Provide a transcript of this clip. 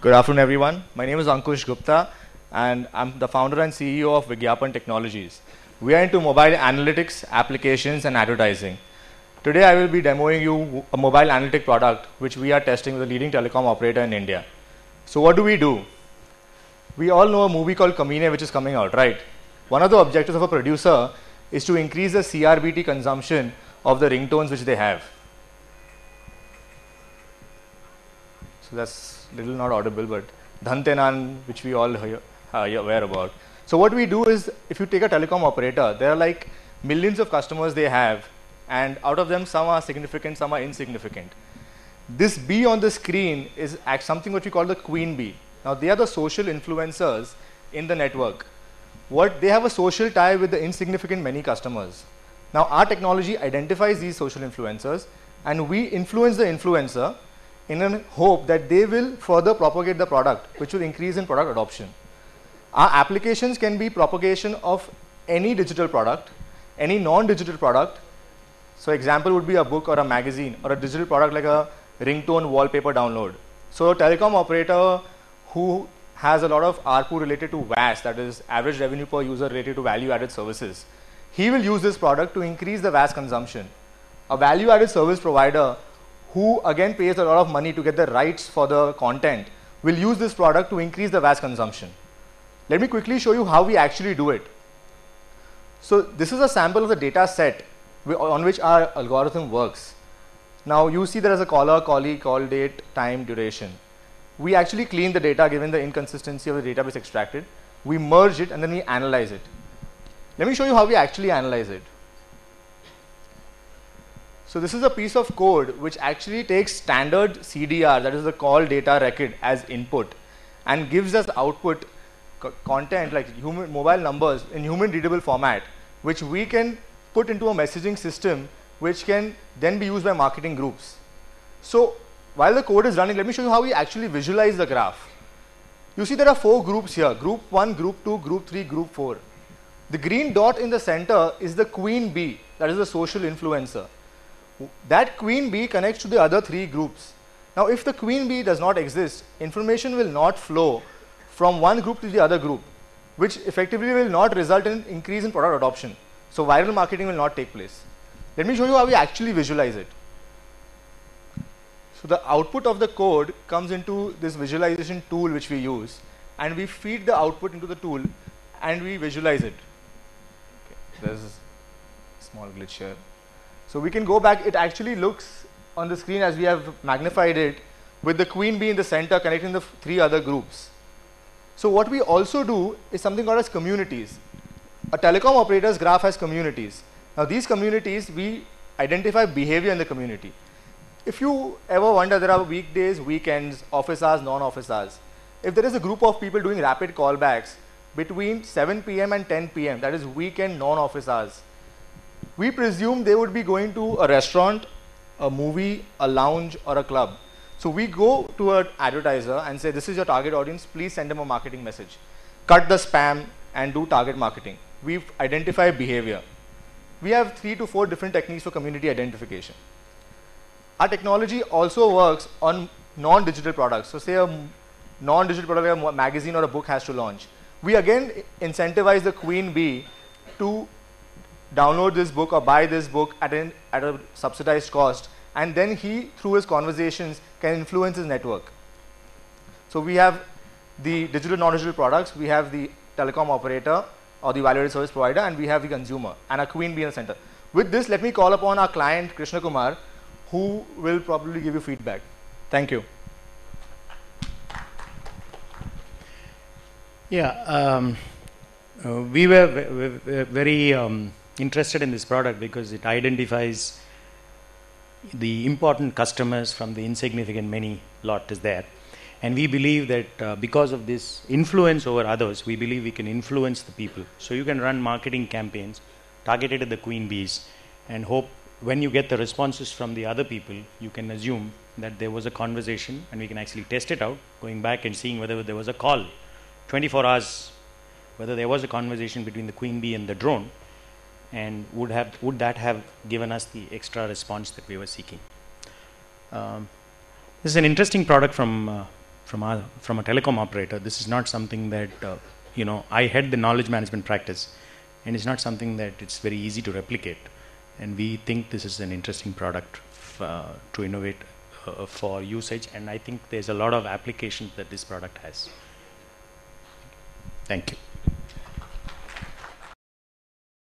Good afternoon, everyone. My name is Ankush Gupta, and I'm the founder and CEO of Vigyapan Technologies. We are into mobile analytics, applications, and advertising. Today, I will be demoing you a mobile analytic product which we are testing with a leading telecom operator in India. So what do? We all know a movie called Kamine which is coming out, right? One of the objectives of a producer is to increase the CRBT consumption of the ringtones which they have. So that's little not audible, but Dhantenan, which we all are aware about. So what we do is, if you take a telecom operator, there are like millions of customers they have, and out of them some are significant, some are insignificant. This bee on the screen is something what we call the queen bee. Now they are the social influencers in the network. They have a social tie with the insignificant many customers. Now our technology identifies these social influencers, and we influence the influencer in a hope that they will further propagate the product, which will increase in product adoption. Our applications can be propagation of any digital product, any non-digital product. So example would be a book or a magazine, or a digital product like a ringtone wallpaper download. So a telecom operator who has a lot of ARPU related to VAS, that is average revenue per user related to value-added services, he will use this product to increase the VAS consumption. A value-added service provider who again pays a lot of money to get the rights for the content will use this product to increase the VAS consumption. Let me quickly show you how we actually do it. So this is a sample of the data set on which our algorithm works. Now you see there is a caller, callee, call date, time, duration. We actually clean the data given the inconsistency of the database extracted. We merge it and then we analyze it. Let me show you how we actually analyze it. So this is a piece of code which actually takes standard CDR, that is the call data record, as input and gives us output content like mobile numbers in human readable format, which we can put into a messaging system which can then be used by marketing groups. So while the code is running, let me show you how we actually visualize the graph. You see there are 4 groups here: group 1, group 2, group 3, group 4. The green dot in the center is the queen bee, that is the social influencer. That queen bee connects to the other 3 groups. Now if the queen bee does not exist, information will not flow from one group to the other group, which effectively will not result in increase in product adoption. So viral marketing will not take place. Let me show you how we actually visualize it. So the output of the code comes into this visualization tool which we use, and we feed the output into the tool and we visualize it. Okay, there's a small glitch here. So we can go back. It actually looks on the screen as we have magnified it with the queen bee in the center connecting the 3 other groups. So what we also do is something called as communities. A telecom operator's graph has communities. Now these communities, we identify behavior in the community. If you ever wonder, there are weekdays, weekends, office hours, non-office hours. If there is a group of people doing rapid callbacks between 7 p.m. and 10 p.m., that is weekend non-office hours, we presume they would be going to a restaurant, a movie, a lounge, or a club. So we go to an advertiser and say, this is your target audience, please send them a marketing message. Cut the spam and do target marketing. We identify behavior. We have 3 to 4 different techniques for community identification. Our technology also works on non-digital products. So say a non-digital product like a magazine or a book has to launch. We again incentivize the queen bee to download this book or buy this book at a subsidized cost, and then he, through his conversations, can influence his network. So we have the digital non-digital products, we have the telecom operator or the value-added service provider, and we have the consumer and a queen bee in the center. With this, let me call upon our client Krishna Kumar, who will probably give you feedback. Thank you. Yeah, we were very interested in this product because it identifies the important customers from the insignificant many lot is there. And we believe that because of this influence over others, we believe we can influence the people. So you can run marketing campaigns targeted at the queen bees and hope when you get the responses from the other people, you can assume that there was a conversation, and we can actually test it out, going back and seeing whether there was a call, 24 hours, whether there was a conversation between the queen bee and the drone, and would that have given us the extra response that we were seeking. This is an interesting product from from a telecom operator. This is not something that I head the knowledge management practice, and it's not something that it's very easy to replicate. And we think this is an interesting product to innovate for usage, and I think there's a lot of applications that this product has. Thank you.